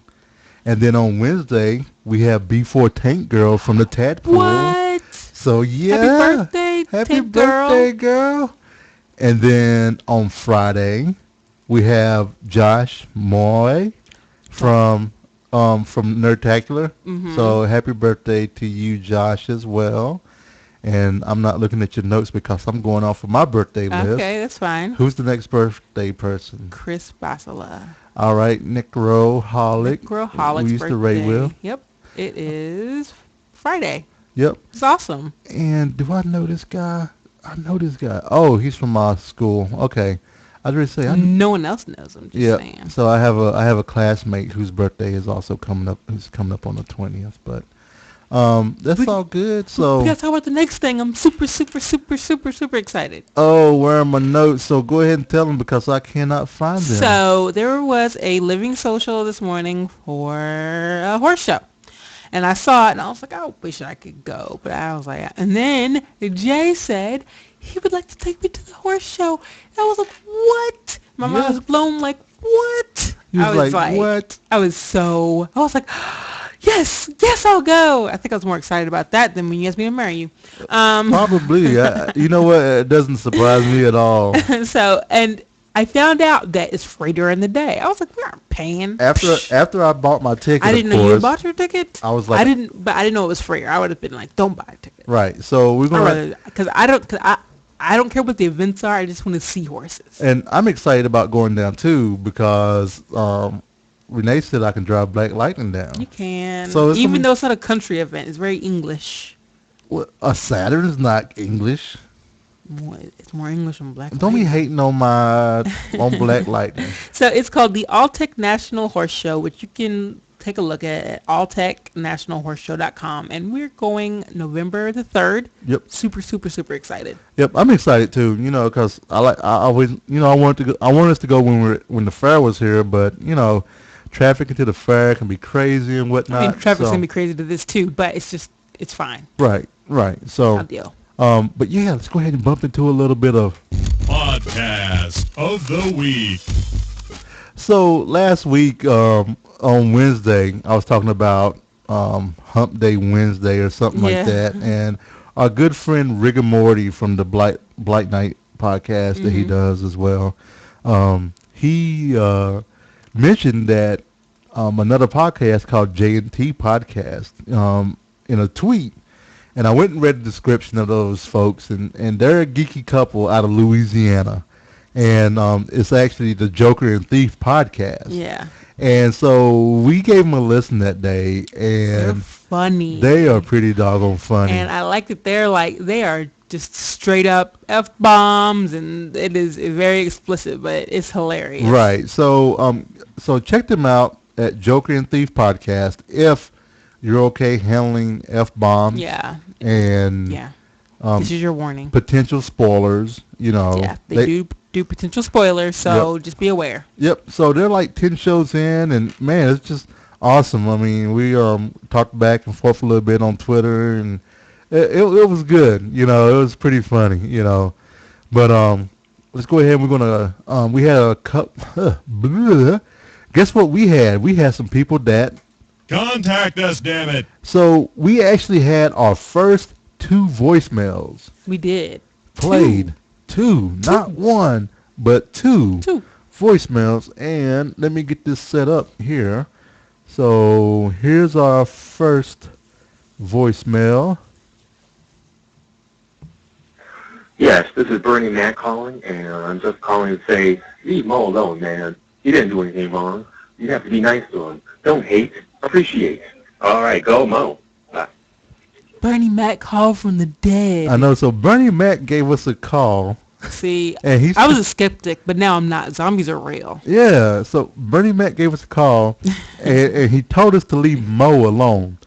And then on Wednesday, we have B4 Tank Girl from the Tadpool.
What?
So
Happy
yeah,
birthday,
happy
Tank Girl.
birthday, girl. And then on Friday, we have Josh Moy from Nerdtacular. So happy birthday to you, Josh, as well. And I'm not looking at your notes because I'm going off of my birthday list.
Okay, that's fine.
Who's the next birthday person?
Chris Basila.
All right, Necroholic.
Necroholic's
We used
birthday.
to rate with.
Yep, it is Friday.
Yep.
It's awesome.
And do I know this guy? I know this guy. Oh, he's from my school. Okay. I was going to say,
No one else knows. I'm just
yeah.
saying.
So I have a classmate whose birthday is also coming up. Who's coming up on the 20th. But that's all good. So
We gotta talk about the next thing. I'm super, super, super, super, super excited.
oh, where are my notes? So go ahead and tell them because I cannot find them.
So there was a Living Social this morning for a horse show. And I saw it and I was like, I wish I could go. But I was like, and then Jay said he would like to take me to the horse show. And I was like, what? My mind was blown like, what?
He was
I was
like, what?
I was like, yes, I'll go. I think I was more excited about that than when you asked me to marry you.
Probably. You know what? It doesn't surprise me at all.
So, and I found out that it's free during the day. I was like, we aren't paying.
After I bought my ticket,
I didn't
of
know
course,
you bought your ticket.
I was like,
I didn't know it was free. I would have been like, don't buy a ticket.
right. So we're gonna.
Because I don't care what the events are. I just want to see horses.
And I'm excited about going down too because Renee said I can drive Black Lightning down.
You can.
So it's
Even though it's not a country event, it's very English.
Well, a Saturn is not English.
It's more English than Black
Don't be
Lightning.
hating on Black Lightning.
So it's called the Alltech National Horse Show, which you can take a look at alltechnationalhorseshow.com. And we're going November the 3rd.
Yep.
Super, super, super excited.
Yep, I'm excited too. You know, because I always, you know, I want us to go when the fair was here, but you know, traffic into the fair can be crazy and whatnot.
I mean, traffic's
so,
going to be crazy to this too, but it's fine.
right. So,
I'll deal.
but yeah, let's go ahead and bump into a little bit of
Podcast of the week.
So last week on Wednesday, I was talking about Hump Day Wednesday or something like that, and our good friend Rigor Morty from the Blight Night podcast that he does as well, he mentioned that another podcast called J&T Podcast in a tweet. And I went and read the description of those folks, and they're a geeky couple out of Louisiana. And it's actually the Joker and Thief podcast.
Yeah.
And so we gave them a listen that day,
They're
and
funny.
they are pretty doggone funny.
And I like that they are just straight up F-bombs, and it is very explicit, but it's hilarious.
Right. So so check them out at Joker and Thief podcast if you're okay handling F-bombs.
Yeah.
And
Yeah. This is your warning.
potential spoilers, you know.
Yeah, they do potential spoilers, so just be aware.
Yep. So they're like 10 shows in, and man, it's just awesome. I mean, we talked back and forth a little bit on Twitter, and it was good. You know, it was pretty funny. You know, but let's go ahead. We're gonna we had a guess what we had? We had some people that
Contact us, damn it.
So we actually had our first 2 voicemails
We did.
played. Two, not one, but two voicemails. And let me get this set up here. So here's our first voicemail.
Yes, this is Bernie Mac calling, and I'm just calling to say, leave Mo alone, man. He didn't do anything wrong. You have to be nice to him. Don't hate, appreciate. All right, go Mo. Bye.
Bernie Mac called from the dead.
I know. So Bernie Mac gave us a call.
See,
And
I was a skeptic, but now I'm not. Zombies are real.
Yeah. So Bernie Mac gave us a call, and he told us to leave Mo alone,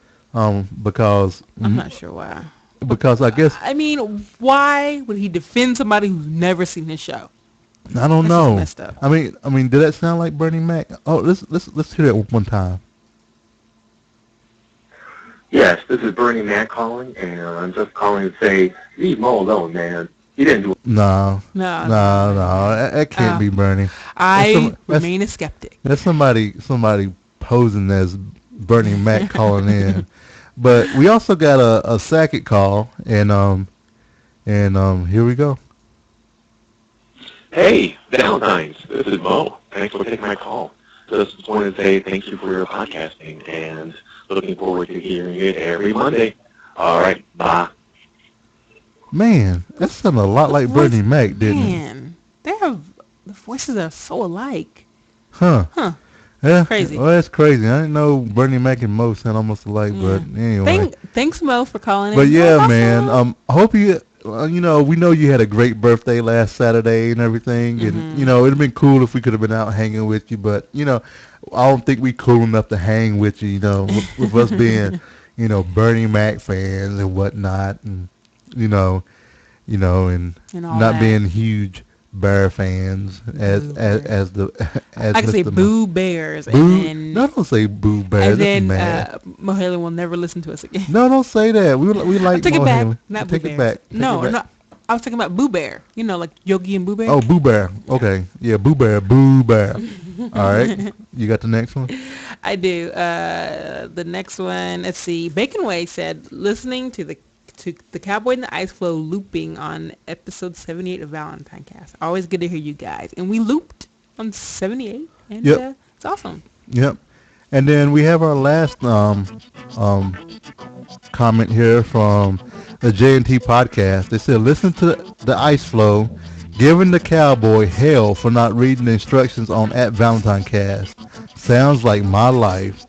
because
I'm not sure why.
because I guess
I mean, why would he defend somebody who's never seen his show?
I don't
That's just
know.
messed up.
I mean, did that sound like Bernie Mac? Oh, let's hear that one time.
Yes, this is Bernie Mac calling, and I'm just calling to say, leave Mo alone, man. He didn't do
No,
No,
no, no. That can't be Bernie. That's
I
some.
remain a skeptic.
That's somebody posing as Bernie Mac calling in. But we also got a second call, and here we go.
Hey, Valentine's. This is Mo. Thanks for taking my call. Just wanted to say thank you for your podcasting and looking forward to hearing it every Monday. All right, bye.
Man, that sounded a lot like Bernie Mac, didn't it?
Man, the voices are so alike.
Huh.
Huh.
Yeah.
Crazy.
Well, that's crazy. I didn't know Bernie Mac and Mo sound almost alike, but anyway.
Thanks, Mo, for calling in.
But yeah,
Awesome.
man. I hope you. We know you had a great birthday last Saturday and everything, and it'd been cool if we could have been out hanging with you. But I don't think we cool enough to hang with you. With us being, Bernie Mac fans and whatnot, and and
And all
not
that.
being huge Bear fans as
I can say
Mr.
Boo Bears,
Boo.
and
No, don't say Boo Bear.
and
That's
then
mad.
Mohaley will never listen to us again.
No, don't say that. We like
Take it
Mo
back.
Haley.
Not Boo
Take it
Bears.
back. Take
No,
it back.
no. I was talking about Boo Bear. Like Yogi and Boo Bear.
Oh, Boo Bear. Okay. Yeah, Boo Bear. Boo Bear. All right. You got the next one?
I do. The next one, let's see. Bacon Way said, listening to the Cowboy and the Ice Flow looping on episode 78 of ValentineCast. Always good to hear you guys. And we looped on 78, and
Yep.
it's awesome.
Yep. And then we have our last comment here from the J&T podcast. They said, listen to the Ice Flow, giving the cowboy hell for not reading the instructions on @ValentineCast. Sounds like my life.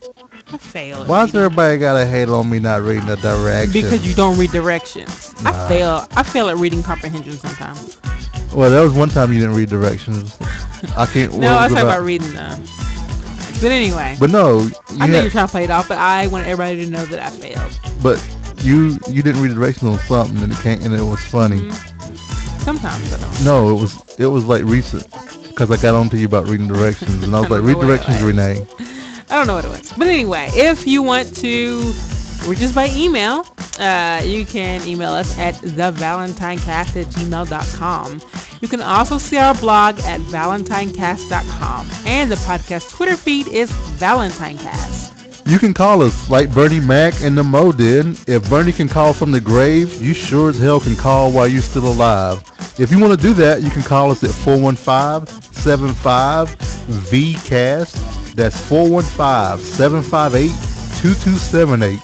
I fail. at
Why's
reading.
everybody gotta hate on me not reading the directions?
Because you don't read directions.
Nah.
I fail at reading comprehension sometimes.
Well, that was one time you didn't read directions. I can't.
No, I
what
was talking
about-
about reading them. But anyway,
But no,
I know you're trying to play it off, but I want everybody to know that I failed.
but you didn't read the directions on something and it was funny.
Mm-hmm. Sometimes I don't.
No, it was like recent because I got on to you about reading directions and I was
I
like,
don't
read
know what it
directions,
was.
Renee.
I don't know what it was. But anyway, if you want to reach us by email, you can email us at thevalentinecast@gmail.com. You can also see our blog at valentinecast.com. And the podcast Twitter feed is ValentineCast.
You can call us like Bernie Mac and the Mo did. If Bernie can call from the grave, you sure as hell can call while you're still alive. If you want to do that, you can call us at 415-75-VCAST. That's 415-758-2278.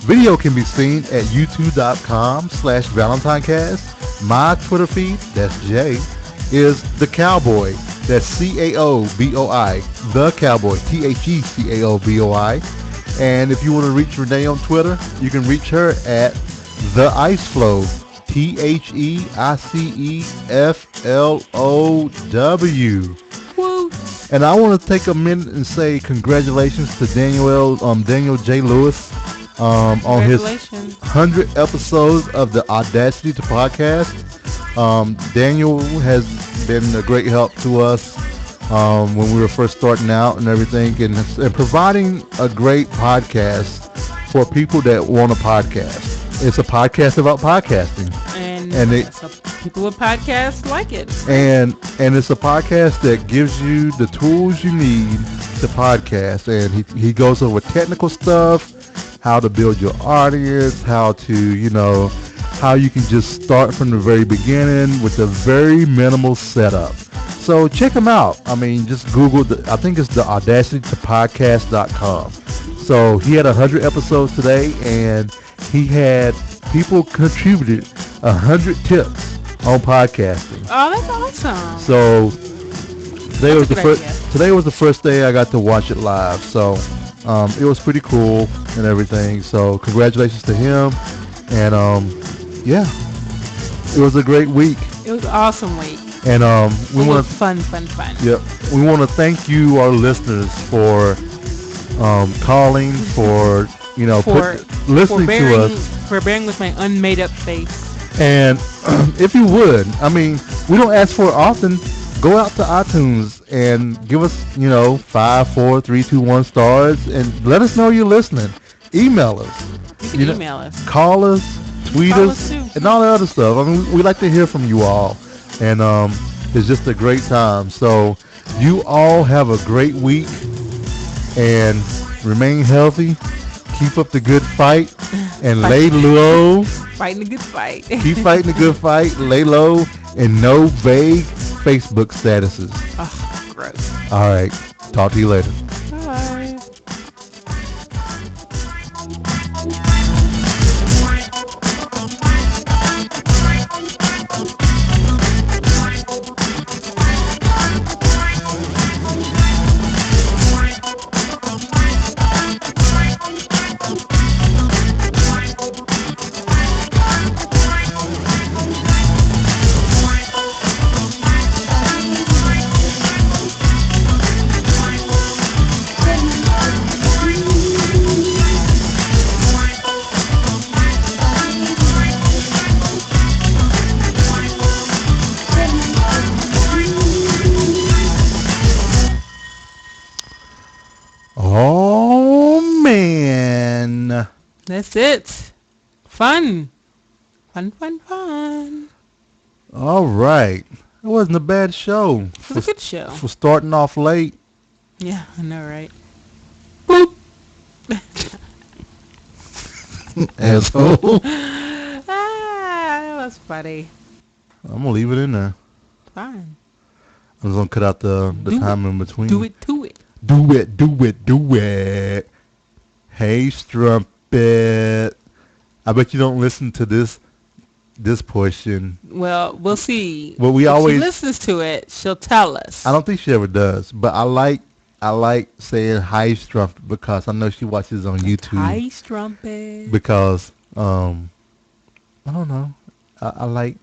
Video can be seen at youtube.com/ValentineCast. My Twitter feed, that's Jay, is The Cowboy. That's CAOBOI. The Cowboy. THECAOBOI. And if you want to reach Renee on Twitter, you can reach her at The Ice Flow. THEICEFLOW.
Woo!
And I want to take a minute and say congratulations to Daniel J. Lewis on his
Congratulations.
100 episodes of the Audacity to Podcast. Daniel has been a great help to us when we were first starting out and everything, and providing a great podcast for people that want a podcast. It's a podcast about podcasting.
And people with podcasts like it.
And it's a podcast that gives you the tools you need to podcast. And he goes over technical stuff, how to build your audience, how to, how you can just start from the very beginning with a very minimal setup. So check him out. I mean, just Google, I think it's the audacitytopodcast.com. So he had 100 episodes today, and he had people contributed 100 tips on podcasting.
Oh, that's awesome.
So today was the
a good
first.
idea.
Today was the first day I got to watch it live. So it was pretty cool and everything. So congratulations to him, and yeah, it was a great week.
It was an awesome week.
And we
It
want
was
to.
fun.
Yep, we want to thank you, our listeners, for calling, for listening to us.
For bearing with my unmade up face.
And if you would, I mean, we don't ask for it often. Go out to iTunes and give us, 5, 4, 3, 2, 1 stars, and let us know you're listening. Email us.
You can
You know,
email us.
call us, tweet
Call us
us,
too.
and all the other stuff. I mean, we like to hear from you all, and it's just a great time. So you all have a great week and remain healthy. Keep up the good fight and
Fight.
lay low.
Fighting a good fight.
Keep fighting the good fight. Lay low and no vague Facebook statuses.
Oh, gross.
All right. Talk to you later.
Bye.
Oh, man.
That's it. Fun. Fun, fun, fun.
All right. It wasn't a bad show.
It was a good show.
For starting off late.
Yeah, I know, right?
Asshole.
That was funny.
I'm going to leave it in there.
Fine.
I'm just going to cut out the
Do
time in between.
Do it to it.
Do it, do it, do it. Hey, Strumpet. I bet you don't listen to this portion.
Well, we'll see.
Well, we
if
always.
she listens to it, she'll tell us.
I don't think she ever does, but I like saying hi, Strumpet, because I know she watches on YouTube.
Hi, Strumpet.
Because I don't know. I like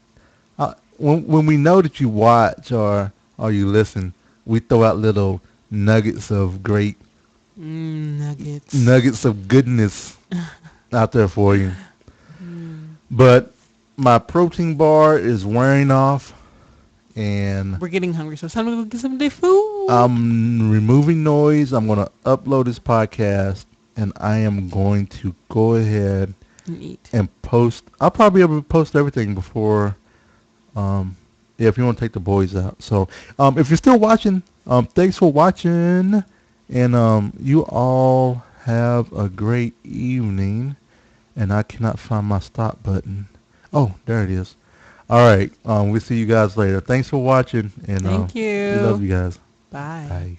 when we know that you watch or you listen, we throw out little nuggets of great nuggets of goodness out there for you. But my protein bar is wearing off, and
We're getting hungry, so it's time to go get some day food.
I'm removing noise. I'm going to upload this podcast, and I am going to go ahead
and eat.
and post. I'll probably be able to post everything before. Yeah, if you want to take the boys out. So, if you're still watching, thanks for watching, and you all have a great evening. And I cannot find my stop button. Oh, there it is. All right. We'll see you guys later. Thanks for watching, and
Thank you.
we love you guys.
Bye.
Bye.